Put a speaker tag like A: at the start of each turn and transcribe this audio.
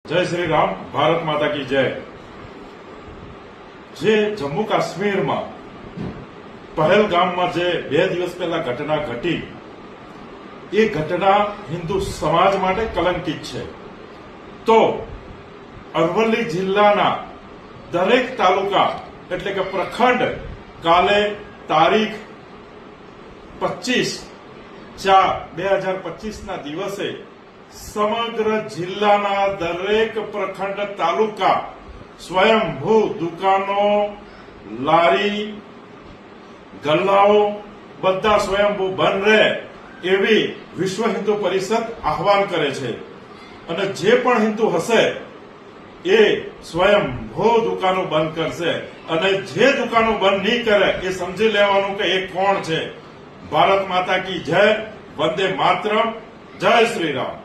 A: જય શ્રી રામ, ભારત માતા કી જય। જે જમ્મુ કાશ્મીરમાં પહેલગામમાં જે 2 દિવસ પહેલા ઘટના ઘટી, એ ઘટના હિન્દુ સમાજ માટે કલંકિત છે। તો અરવલ્લી જિલ્લાના દરેક તાલુકા એટલે કે પ્રખંડ કાલે તારીખ 25/4/2025 દિવસે સમગ્ર જિલ્લાના દરેક પ્રખંડ તાલુકા સ્વયંભૂ દુકાનો, લારી, ગલ્લાઓ બધા સ્વયંભૂ બંધ રહે એવી વિશ્વ હિન્દુ પરિષદ આહવાન કરે છે। અને જે પણ હિન્દુ હશે એ સ્વયંભૂ દુકાનો બંધ કરશે, અને જે દુકાનો બંધ નહીં કરે એ સમજી લેવાનું કે એ કોણ છે। ભારત માતા કી જય, વંદે માતરમ, જય શ્રી રામ।